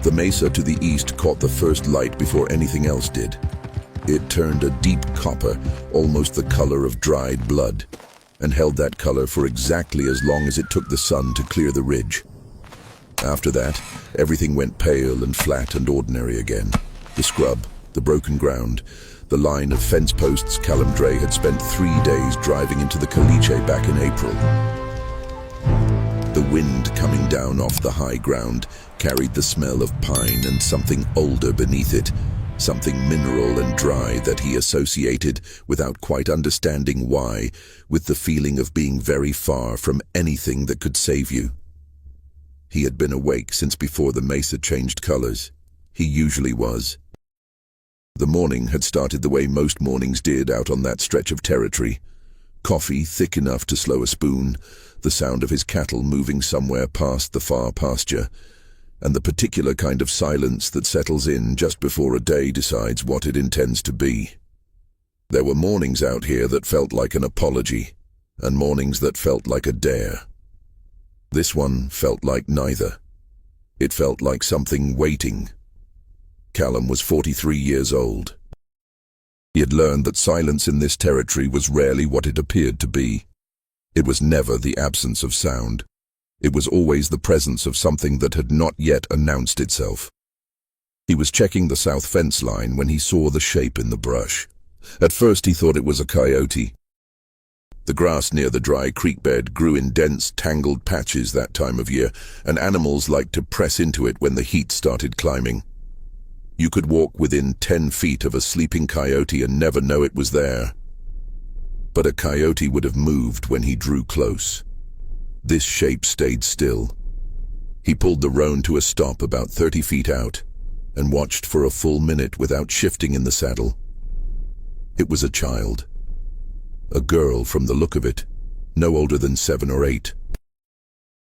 The mesa to the east caught the first light before anything else did. It turned a deep copper, almost the color of dried blood, and held that color for exactly as long as it took the sun to clear the ridge. After that, everything went pale and flat and ordinary again. The scrub, the broken ground, the line of fence posts Callum Dre had spent 3 days driving into the caliche back in April. The wind coming down off the high ground carried the smell of pine and something older beneath it, something mineral and dry that he associated, without quite understanding why, with the feeling of being very far from anything that could save you. He had been awake since before the mesa changed colors. He usually was. The morning had started the way most mornings did out on that stretch of territory. Coffee thick enough to slow a spoon, the sound of his cattle moving somewhere past the far pasture, and the particular kind of silence that settles in just before a day decides what it intends to be. There were mornings out here that felt like an apology, and mornings that felt like a dare. This one felt like neither. It felt like something waiting. Callum was 43 years old. He had learned that silence in this territory was rarely what it appeared to be. It was never the absence of sound. It was always the presence of something that had not yet announced itself. He was checking the south fence line when he saw the shape in the brush. At first he thought it was a coyote. The grass near the dry creek bed grew in dense, tangled patches that time of year, and animals liked to press into it when the heat started climbing. You could walk within 10 feet of a sleeping coyote and never know it was there. But a coyote would have moved when he drew close. This shape stayed still. He pulled the roan to a stop about 30 feet out and watched for a full minute without shifting in the saddle. It was a child. A girl from the look of it, no older than 7 or 8.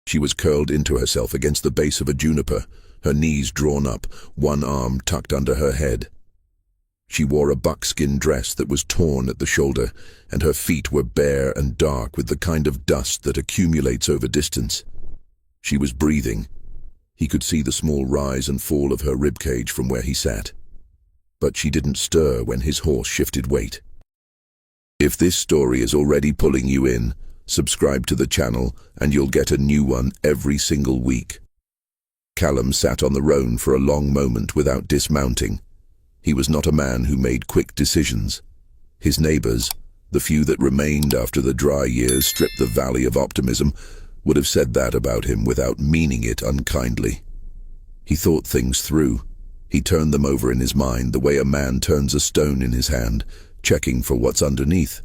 She was curled into herself against the base of a juniper, her knees drawn up, one arm tucked under her head. She wore a buckskin dress that was torn at the shoulder, and her feet were bare and dark with the kind of dust that accumulates over distance. She was breathing. He could see the small rise and fall of her ribcage from where he sat. But she didn't stir when his horse shifted weight. If this story is already pulling you in, subscribe to the channel and you'll get a new one every single week. Callum sat on the roan for a long moment without dismounting. He was not a man who made quick decisions. His neighbors, the few that remained after the dry years stripped the valley of optimism, would have said that about him without meaning it unkindly. He thought things through. He turned them over in his mind the way a man turns a stone in his hand, checking for what's underneath.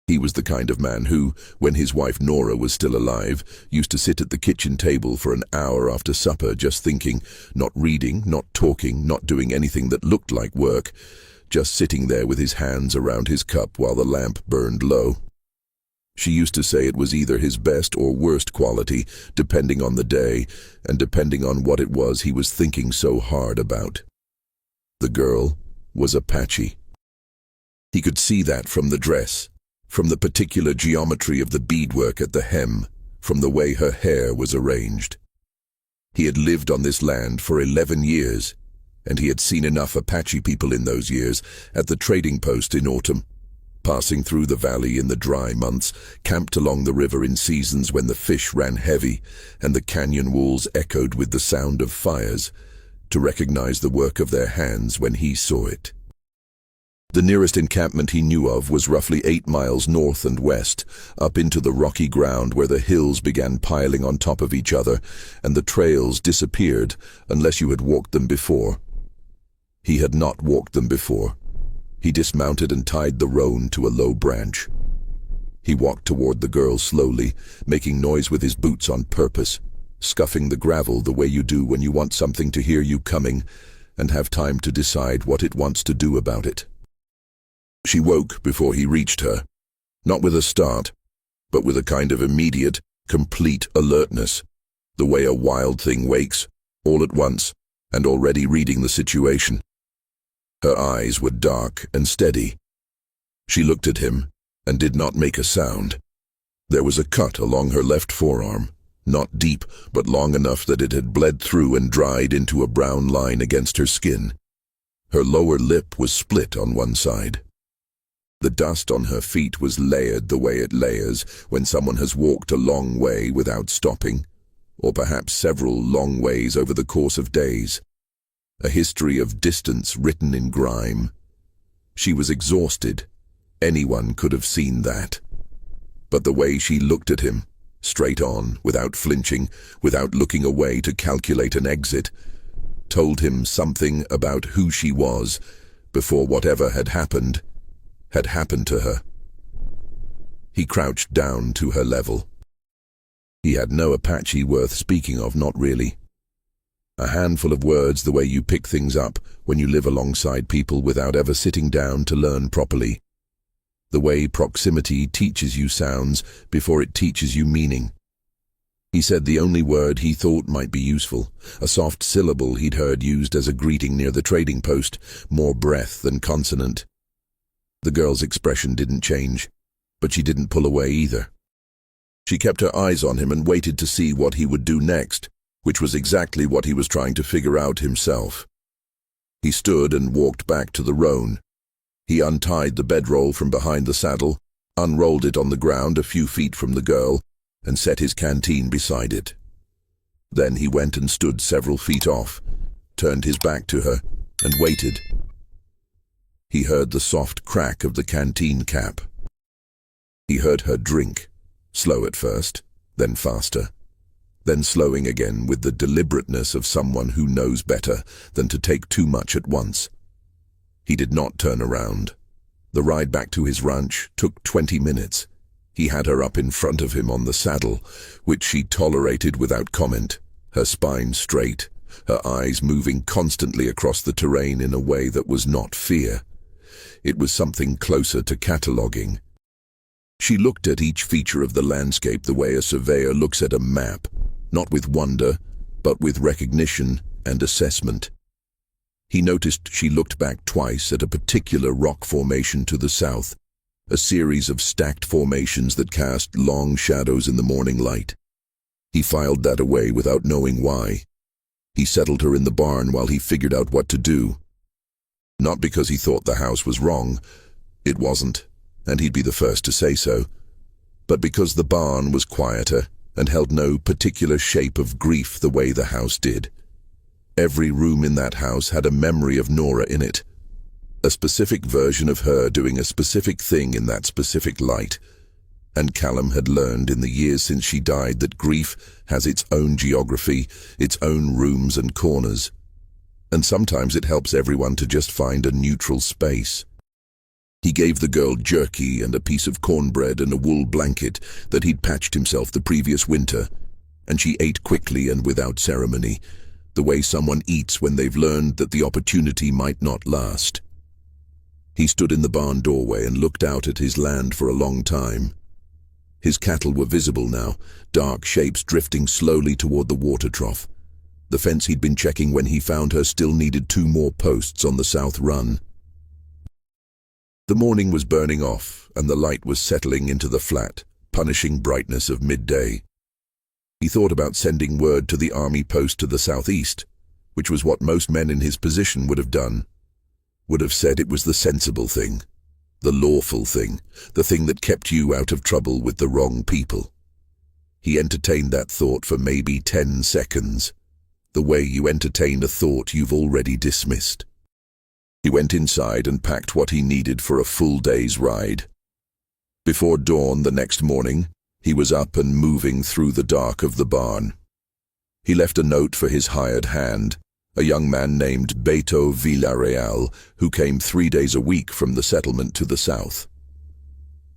He was the kind of man who, when his wife Nora was still alive, used to sit at the kitchen table for an hour after supper just thinking, not reading, not talking, not doing anything that looked like work, just sitting there with his hands around his cup while the lamp burned low. She used to say it was either his best or worst quality, depending on the day, and depending on what it was he was thinking so hard about. The girl was Apache. He could see that from the dress, from the particular geometry of the beadwork at the hem, from the way her hair was arranged. He had lived on this land for 11 years, and he had seen enough Apache people in those years at the trading post in autumn, passing through the valley in the dry months, camped along the river in seasons when the fish ran heavy and the canyon walls echoed with the sound of fires, to recognize the work of their hands when he saw it. The nearest encampment he knew of was roughly 8 miles north and west, up into the rocky ground where the hills began piling on top of each other, and the trails disappeared unless you had walked them before. He had not walked them before. He dismounted and tied the roan to a low branch. He walked toward the girl slowly, making noise with his boots on purpose, scuffing the gravel the way you do when you want something to hear you coming and have time to decide what it wants to do about it. She woke before he reached her, not with a start, but with a kind of immediate, complete alertness, the way a wild thing wakes, all at once, and already reading the situation. Her eyes were dark and steady. She looked at him and did not make a sound. There was a cut along her left forearm, Not deep, but long enough that it had bled through and dried into a brown line against her skin. Her lower lip was split on one side. The dust on her feet was layered the way it layers when someone has walked a long way without stopping, or perhaps several long ways over the course of days. A history of distance written in grime. She was exhausted. Anyone could have seen that. But the way she looked at him, straight on, without flinching, without looking away to calculate an exit, told him something about who she was before whatever had happened to her. He crouched down to her level. He had no Apache worth speaking of, not really. A handful of words the way you pick things up when you live alongside people without ever sitting down to learn properly. The way proximity teaches you sounds before it teaches you meaning. He said the only word he thought might be useful, a soft syllable he'd heard used as a greeting near the trading post, more breath than consonant. The girl's expression didn't change, but she didn't pull away either. She kept her eyes on him and waited to see what he would do next, which was exactly what he was trying to figure out himself. He stood and walked back to the roan. He untied the bedroll from behind the saddle, unrolled it on the ground a few feet from the girl, and set his canteen beside it. Then he went and stood several feet off, turned his back to her, and waited. He heard the soft crack of the canteen cap. He heard her drink, slow at first, then faster, then slowing again with the deliberateness of someone who knows better than to take too much at once. He did not turn around. The ride back to his ranch took 20 minutes. He had her up in front of him on the saddle, which she tolerated without comment, her spine straight, her eyes moving constantly across the terrain in a way that was not fear. It was something closer to cataloging. She looked at each feature of the landscape the way a surveyor looks at a map, not with wonder, but with recognition and assessment. He noticed she looked back twice at a particular rock formation to the south, a series of stacked formations that cast long shadows in the morning light. He filed that away without knowing why. He settled her in the barn while he figured out what to do. Not because he thought the house was wrong. It wasn't, and he'd be the first to say so. But because the barn was quieter and held no particular shape of grief the way the house did. Every room in that house had a memory of Nora in it. A specific version of her doing a specific thing in that specific light. And Callum had learned in the years since she died that grief has its own geography, its own rooms and corners. And sometimes it helps everyone to just find a neutral space. He gave the girl jerky and a piece of cornbread and a wool blanket that he'd patched himself the previous winter, and she ate quickly and without ceremony, the way someone eats when they've learned that the opportunity might not last. He stood in the barn doorway and looked out at his land for a long time. His cattle were visible now, dark shapes drifting slowly toward the water trough. The fence he'd been checking when he found her still needed 2 more posts on the south run. The morning was burning off, and the light was settling into the flat, punishing brightness of midday. He thought about sending word to the army post to the southeast, which was what most men in his position would have done. Would have said it was the sensible thing, the lawful thing, the thing that kept you out of trouble with the wrong people. He entertained that thought for maybe 10 seconds, the way you entertain a thought you've already dismissed. He went inside and packed what he needed for a full day's ride. Before dawn the next morning, he was up and moving through the dark of the barn. He left a note for his hired hand, a young man named Beto Villarreal, who came 3 days a week from the settlement to the south.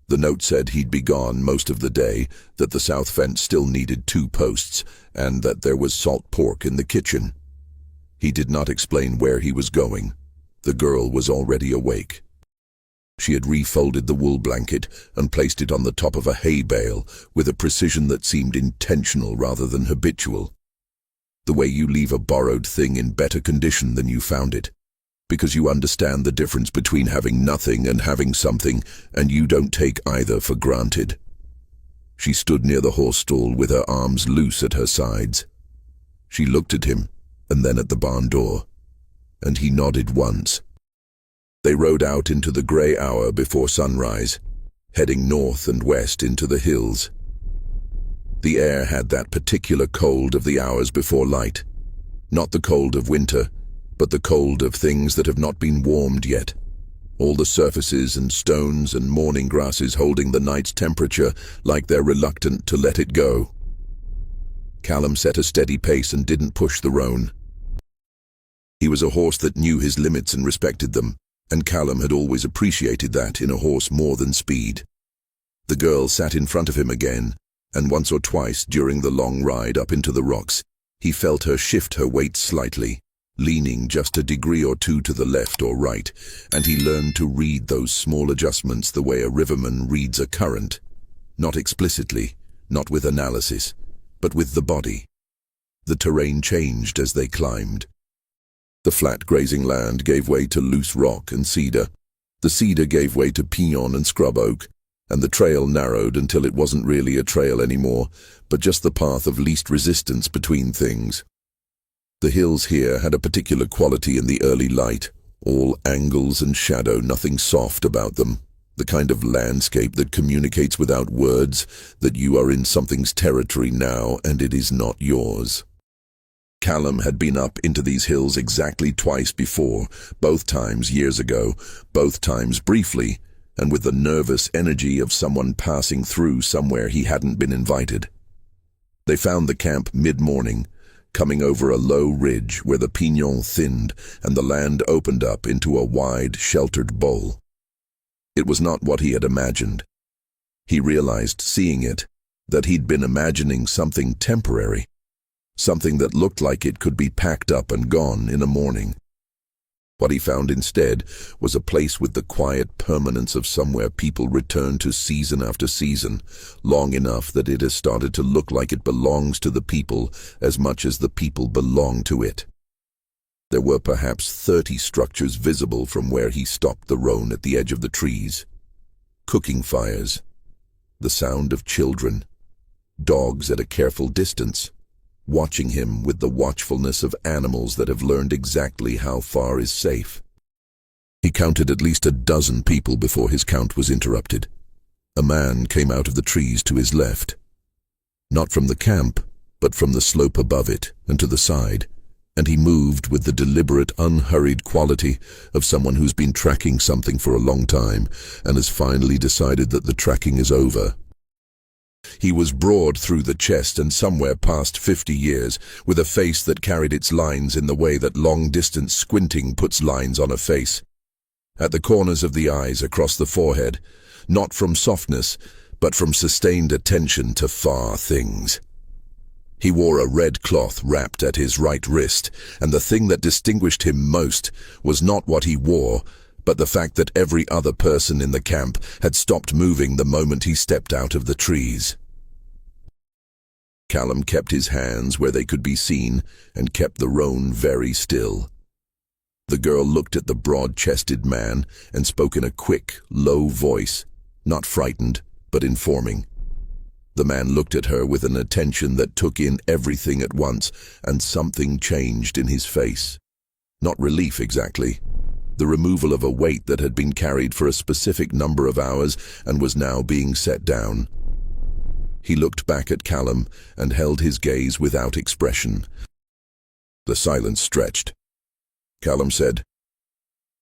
The note said he'd be gone most of the day, that the south fence still needed 2 posts, and that there was salt pork in the kitchen. He did not explain where he was going. The girl was already awake. She had refolded the wool blanket and placed it on the top of a hay bale with a precision that seemed intentional rather than habitual. The way you leave a borrowed thing in better condition than you found it, because you understand the difference between having nothing and having something, and you don't take either for granted. She stood near the horse stall with her arms loose at her sides. She looked at him, and then at the barn door, and he nodded once. They rode out into the grey hour before sunrise, heading north and west into the hills. The air had that particular cold of the hours before light, not the cold of winter, but the cold of things that have not been warmed yet. All the surfaces and stones and morning grasses holding the night's temperature like they're reluctant to let it go. Callum set a steady pace and didn't push the roan. He was a horse that knew his limits and respected them, and Callum had always appreciated that in a horse more than speed. The girl sat in front of him again, and once or twice during the long ride up into the rocks, he felt her shift her weight slightly, leaning just a degree or two to the left or right, and he learned to read those small adjustments the way a riverman reads a current. Not explicitly, not with analysis, but with the body. The terrain changed as they climbed. The flat grazing land gave way to loose rock and cedar. The cedar gave way to pinon and scrub oak, and the trail narrowed until it wasn't really a trail anymore, but just the path of least resistance between things. The hills here had a particular quality in the early light, all angles and shadow, nothing soft about them. The kind of landscape that communicates without words that you are in something's territory now and it is not yours. Callum had been up into these hills exactly twice before, both times years ago, both times briefly, and with the nervous energy of someone passing through somewhere he hadn't been invited. They found the camp mid-morning, coming over a low ridge where the pinon thinned and the land opened up into a wide, sheltered bowl. It was not what he had imagined. He realized, seeing it, that he'd been imagining something temporary, something that looked like it could be packed up and gone in a morning. What he found instead was a place with the quiet permanence of somewhere people return to season after season, long enough that it has started to look like it belongs to the people as much as the people belong to it. There were perhaps 30 structures visible from where he stopped the roan at the edge of the trees. Cooking fires, the sound of children, dogs at a careful distance, watching him with the watchfulness of animals that have learned exactly how far is safe. He counted at least a dozen people before his count was interrupted. A man came out of the trees to his left. Not from the camp, but from the slope above it and to the side, and he moved with the deliberate, unhurried quality of someone who's been tracking something for a long time and has finally decided that the tracking is over. He was broad through the chest and somewhere past 50 years, with a face that carried its lines in the way that long-distance squinting puts lines on a face. At the corners of the eyes across the forehead, not from softness, but from sustained attention to far things. He wore a red cloth wrapped at his right wrist, and the thing that distinguished him most was not what he wore, but the fact that every other person in the camp had stopped moving the moment he stepped out of the trees. Callum kept his hands where they could be seen and kept the roan very still. The girl looked at the broad-chested man and spoke in a quick, low voice, not frightened, but informing. The man looked at her with an attention that took in everything at once, and something changed in his face. Not relief exactly. The removal of a weight that had been carried for a specific number of hours and was now being set down. He looked back at Callum and held his gaze without expression. The silence stretched. Callum said,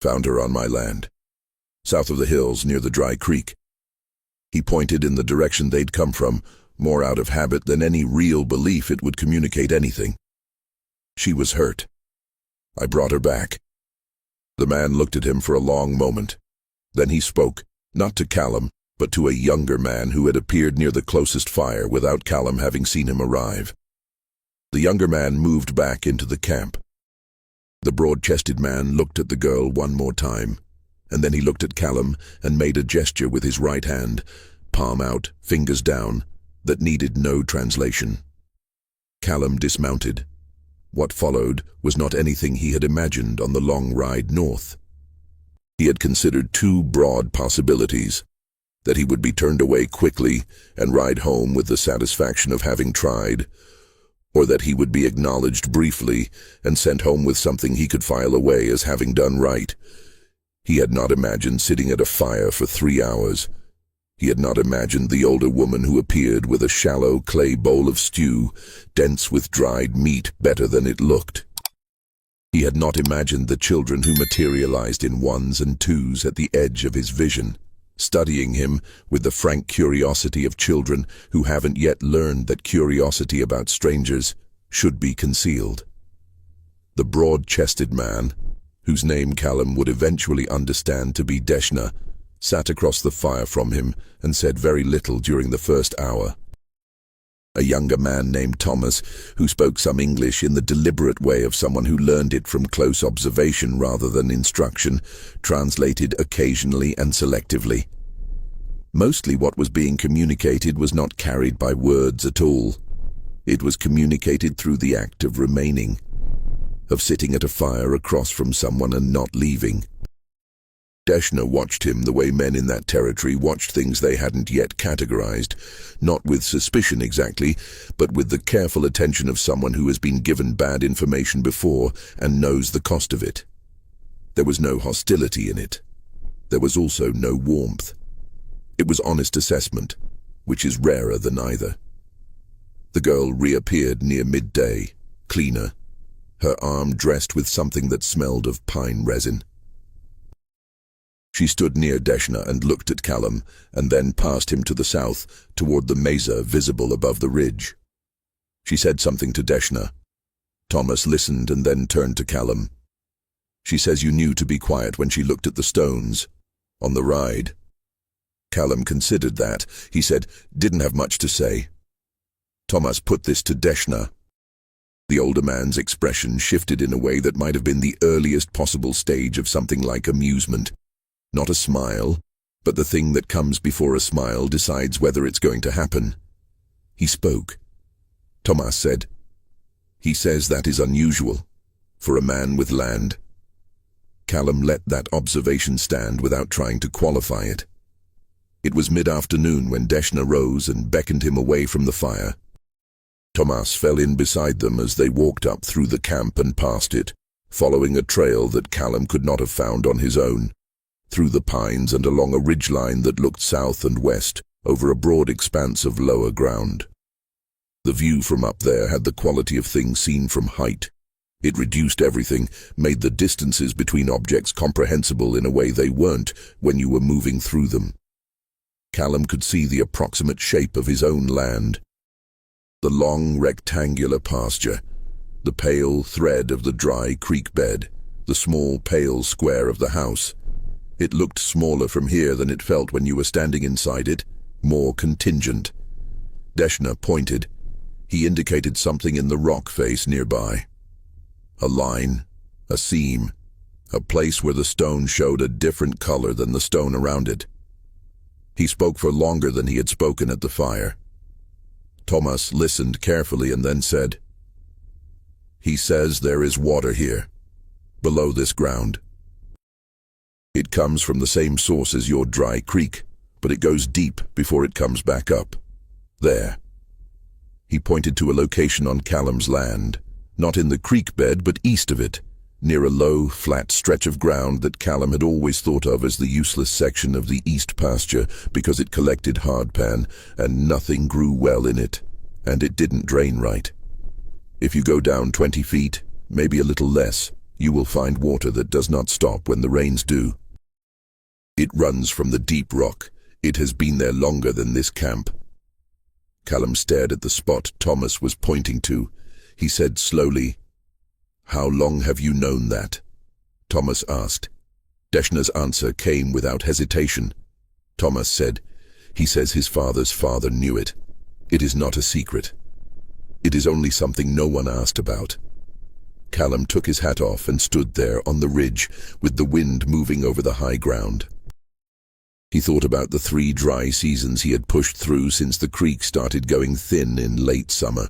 "Found her on my land, south of the hills near the dry creek." He pointed in the direction they'd come from, more out of habit than any real belief it would communicate anything. "She was hurt. I brought her back." The man looked at him for a long moment. Then he spoke, not to Callum, but to a younger man who had appeared near the closest fire without Callum having seen him arrive. The younger man moved back into the camp. The broad-chested man looked at the girl one more time, and then he looked at Callum and made a gesture with his right hand, palm out, fingers down, that needed no translation. Callum dismounted. What followed was not anything he had imagined on the long ride north. He had considered two broad possibilities. that he would be turned away quickly and ride home with the satisfaction of having tried, or that he would be acknowledged briefly and sent home with something he could file away as having done right. He had not imagined sitting at a fire for 3 hours. He had not imagined the older woman who appeared with a shallow clay bowl of stew, dense with dried meat, better than it looked. He had not imagined the children who materialized in ones and twos at the edge of his vision, studying him with the frank curiosity of children who haven't yet learned that curiosity about strangers should be concealed. The broad-chested man, whose name Callum would eventually understand to be Deshna, sat across the fire from him and said very little during the first hour. A younger man named Thomas, who spoke some English in the deliberate way of someone who learned it from close observation rather than instruction, translated occasionally and selectively. Mostly what was being communicated was not carried by words at all. It was communicated through the act of remaining, of sitting at a fire across from someone and not leaving. Deshna watched him the way men in that territory watched things they hadn't yet categorized, not with suspicion exactly, but with the careful attention of someone who has been given bad information before and knows the cost of it. There was no hostility in it. There was also no warmth. It was honest assessment, which is rarer than either. The girl reappeared near midday, cleaner, her arm dressed with something that smelled of pine resin. She stood near Deshna and looked at Callum, and then past him to the south, toward the mesa visible above the ridge. She said something to Deshna. Thomas listened and then turned to Callum. She says you knew to be quiet when she looked at the stones, on the ride. Callum considered that. He said, didn't have much to say. Thomas put this to Deshna. The older man's expression shifted in a way that might have been the earliest possible stage of something like amusement. Not a smile, but the thing that comes before a smile decides whether it's going to happen. He spoke. Thomas said, he says that is unusual, for a man with land. Callum let that observation stand without trying to qualify it. It was mid-afternoon when Deshna rose and beckoned him away from the fire. Thomas fell in beside them as they walked up through the camp and past it, following a trail that Callum could not have found on his own, through the pines and along a ridgeline that looked south and west over a broad expanse of lower ground. The view from up there had the quality of things seen from height. It reduced everything, made the distances between objects comprehensible in a way they weren't when you were moving through them. Callum could see the approximate shape of his own land. The long rectangular pasture, the pale thread of the dry creek bed, the small pale square of the house. It looked smaller from here than it felt when you were standing inside it, more contingent. Deshna pointed. He indicated something in the rock face nearby. A line, a seam, a place where the stone showed a different color than the stone around it. He spoke for longer than he had spoken at the fire. Thomas listened carefully and then said, he says there is water here, below this ground. It comes from the same source as your dry creek, but it goes deep before it comes back up. There. He pointed to a location on Callum's land, not in the creek bed but east of it, near a low, flat stretch of ground that Callum had always thought of as the useless section of the east pasture because it collected hardpan and nothing grew well in it, and it didn't drain right. If you go down 20 feet, maybe a little less, you will find water that does not stop when the rains do. It runs from the deep rock. It has been there longer than this camp. Callum stared at the spot Thomas was pointing to. He said slowly, how long have you known that? Thomas asked. Deshna's answer came without hesitation. Thomas said, he says his father's father knew it. It is not a secret. It is only something no one asked about. Callum took his hat off and stood there on the ridge with the wind moving over the high ground. He thought about the 3 dry seasons he had pushed through since the creek started going thin in late summer.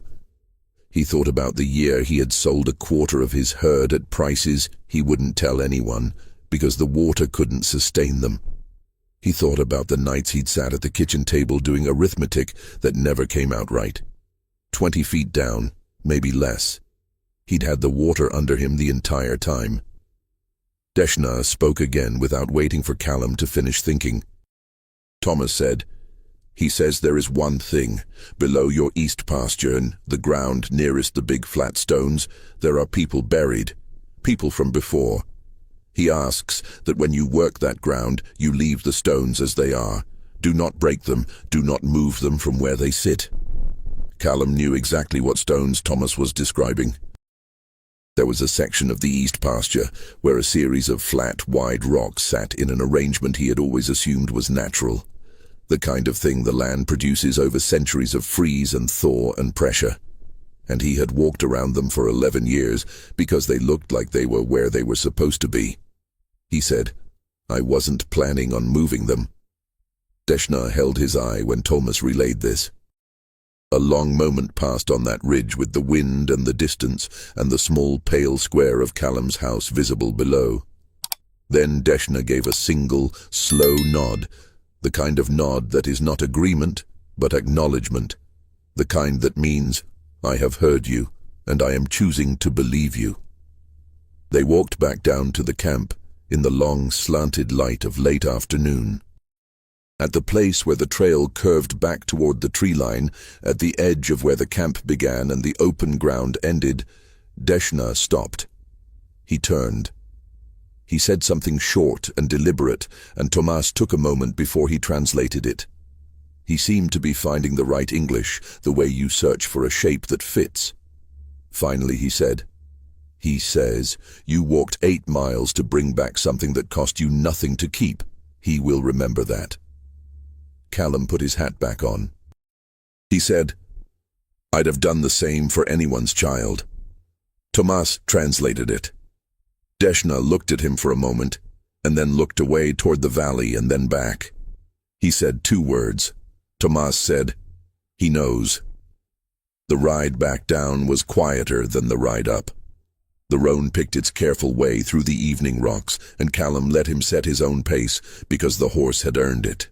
He thought about the year he had sold a quarter of his herd at prices he wouldn't tell anyone because the water couldn't sustain them. He thought about the nights he'd sat at the kitchen table doing arithmetic that never came out right. 20 feet down, maybe less. He'd had the water under him the entire time. Deshna spoke again without waiting for Callum to finish thinking. Thomas said, "He says there is one thing. Below your east pasture and the ground nearest the big flat stones, there are people buried. People from before. He asks that when you work that ground, you leave the stones as they are. Do not break them, do not move them from where they sit." Callum knew exactly what stones Thomas was describing. There was a section of the east pasture where a series of flat, wide rocks sat in an arrangement he had always assumed was natural. The kind of thing the land produces over centuries of freeze and thaw and pressure. And he had walked around them for 11 years because they looked like they were where they were supposed to be. He said, "I wasn't planning on moving them." Deshna held his eye when Thomas relayed this. A long moment passed on that ridge with the wind and the distance and the small pale square of Callum's house visible below. Then Deshna gave a single, slow nod, the kind of nod that is not agreement, but acknowledgement, the kind that means, "I have heard you, and I am choosing to believe you." They walked back down to the camp in the long, slanted light of late afternoon. At the place where the trail curved back toward the tree line, at the edge of where the camp began and the open ground ended, Deshna stopped. He turned. He said something short and deliberate, and Tomas took a moment before he translated it. He seemed to be finding the right English, the way you search for a shape that fits. Finally he said, "He says, you walked 8 miles to bring back something that cost you nothing to keep. He will remember that." Callum put his hat back on. He said, "I'd have done the same for anyone's child." Tomas translated it. Deshna looked at him for a moment, and then looked away toward the valley and then back. He said 2 words. Tomas said, "He knows." The ride back down was quieter than the ride up. The roan picked its careful way through the evening rocks, and Callum let him set his own pace because the horse had earned it.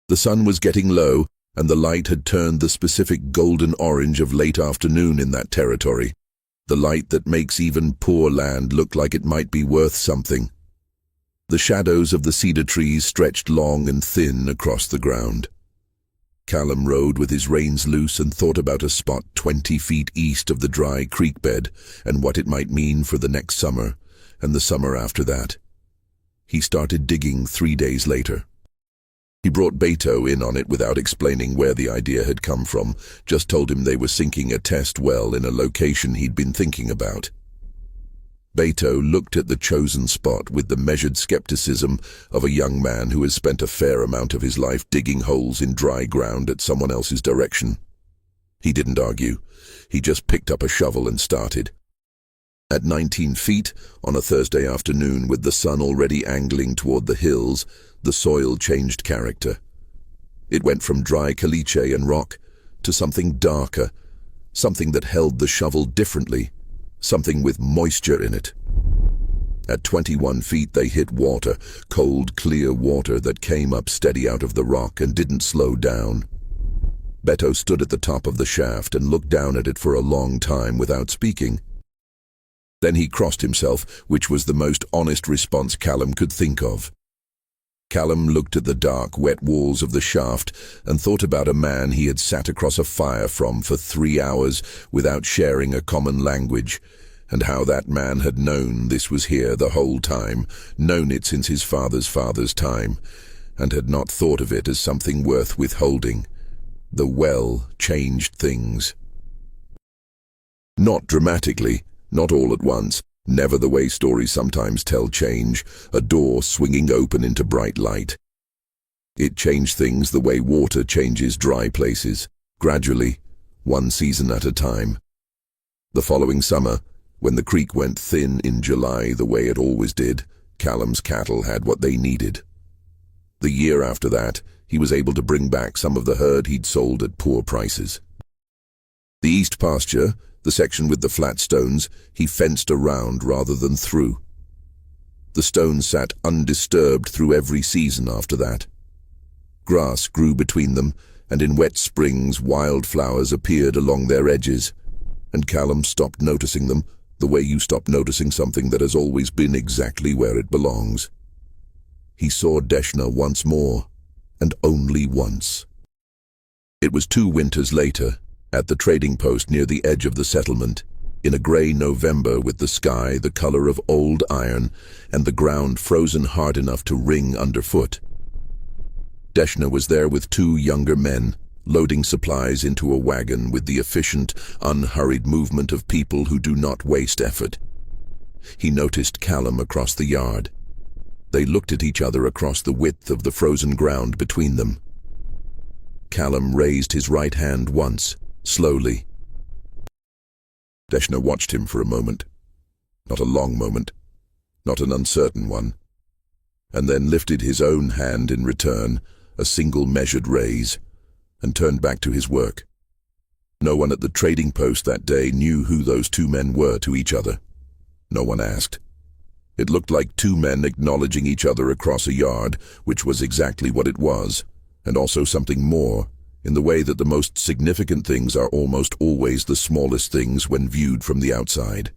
The sun was getting low, and the light had turned the specific golden orange of late afternoon in that territory, the light that makes even poor land look like it might be worth something. The shadows of the cedar trees stretched long and thin across the ground. Callum rode with his reins loose and thought about a spot 20 feet east of the dry creek bed and what it might mean for the next summer and the summer after that. He started digging 3 days later. He brought Beto in on it without explaining where the idea had come from, just told him they were sinking a test well in a location he'd been thinking about. Beto looked at the chosen spot with the measured skepticism of a young man who has spent a fair amount of his life digging holes in dry ground at someone else's direction. He didn't argue. He just picked up a shovel and started. At 19 feet, on a Thursday afternoon with the sun already angling toward the hills, the soil changed character. It went from dry caliche and rock to something darker, something that held the shovel differently, something with moisture in it. At 21 feet they hit water, cold, clear water that came up steady out of the rock and didn't slow down. Beto stood at the top of the shaft and looked down at it for a long time without speaking. Then he crossed himself, which was the most honest response Callum could think of. Callum looked at the dark, wet walls of the shaft and thought about a man he had sat across a fire from for 3 hours without sharing a common language, and how that man had known this was here the whole time, known it since his father's time, and had not thought of it as something worth withholding. The well changed things. Not dramatically, not all at once, never the way stories sometimes tell change, a door swinging open into bright light. It changed things the way water changes dry places, gradually, one season at a time. The following summer, when the creek went thin in July the way it always did, Callum's cattle had what they needed. The year after that, he was able to bring back some of the herd he'd sold at poor prices. The east pasture, the section with the flat stones, he fenced around rather than through. The stone sat undisturbed through every season after that. Grass grew between them, and in wet springs wildflowers appeared along their edges, and Callum stopped noticing them the way you stop noticing something that has always been exactly where it belongs. He saw Deshna once more, and only once. It was 2 winters later, at the trading post near the edge of the settlement, in a grey November with the sky the colour of old iron and the ground frozen hard enough to ring underfoot. Deshna was there with 2 younger men, loading supplies into a wagon with the efficient, unhurried movement of people who do not waste effort. He noticed Callum across the yard. They looked at each other across the width of the frozen ground between them. Callum raised his right hand once, slowly. Deshna watched him for a moment. Not a long moment, not an uncertain one, and then lifted his own hand in return, a single measured raise, and turned back to his work. No one at the trading post that day knew who those 2 men were to each other. No one asked. It looked like 2 men acknowledging each other across a yard, which was exactly what it was, and also something more, in the way that the most significant things are almost always the smallest things when viewed from the outside.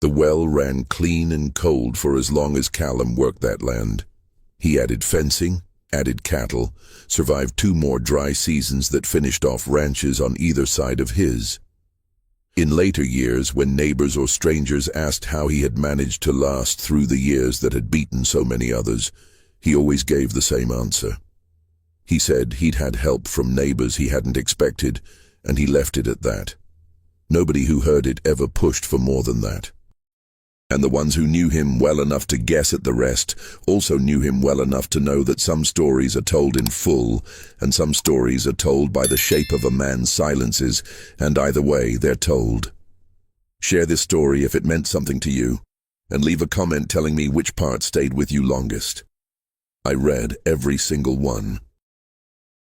The well ran clean and cold for as long as Callum worked that land. He added fencing, added cattle, survived 2 more dry seasons that finished off ranches on either side of his. In later years, when neighbors or strangers asked how he had managed to last through the years that had beaten so many others, he always gave the same answer. He said he'd had help from neighbors he hadn't expected, and he left it at that. Nobody who heard it ever pushed for more than that. And the ones who knew him well enough to guess at the rest also knew him well enough to know that some stories are told in full, and some stories are told by the shape of a man's silences, and either way, they're told. Share this story if it meant something to you, and leave a comment telling me which part stayed with you longest. I read every single one.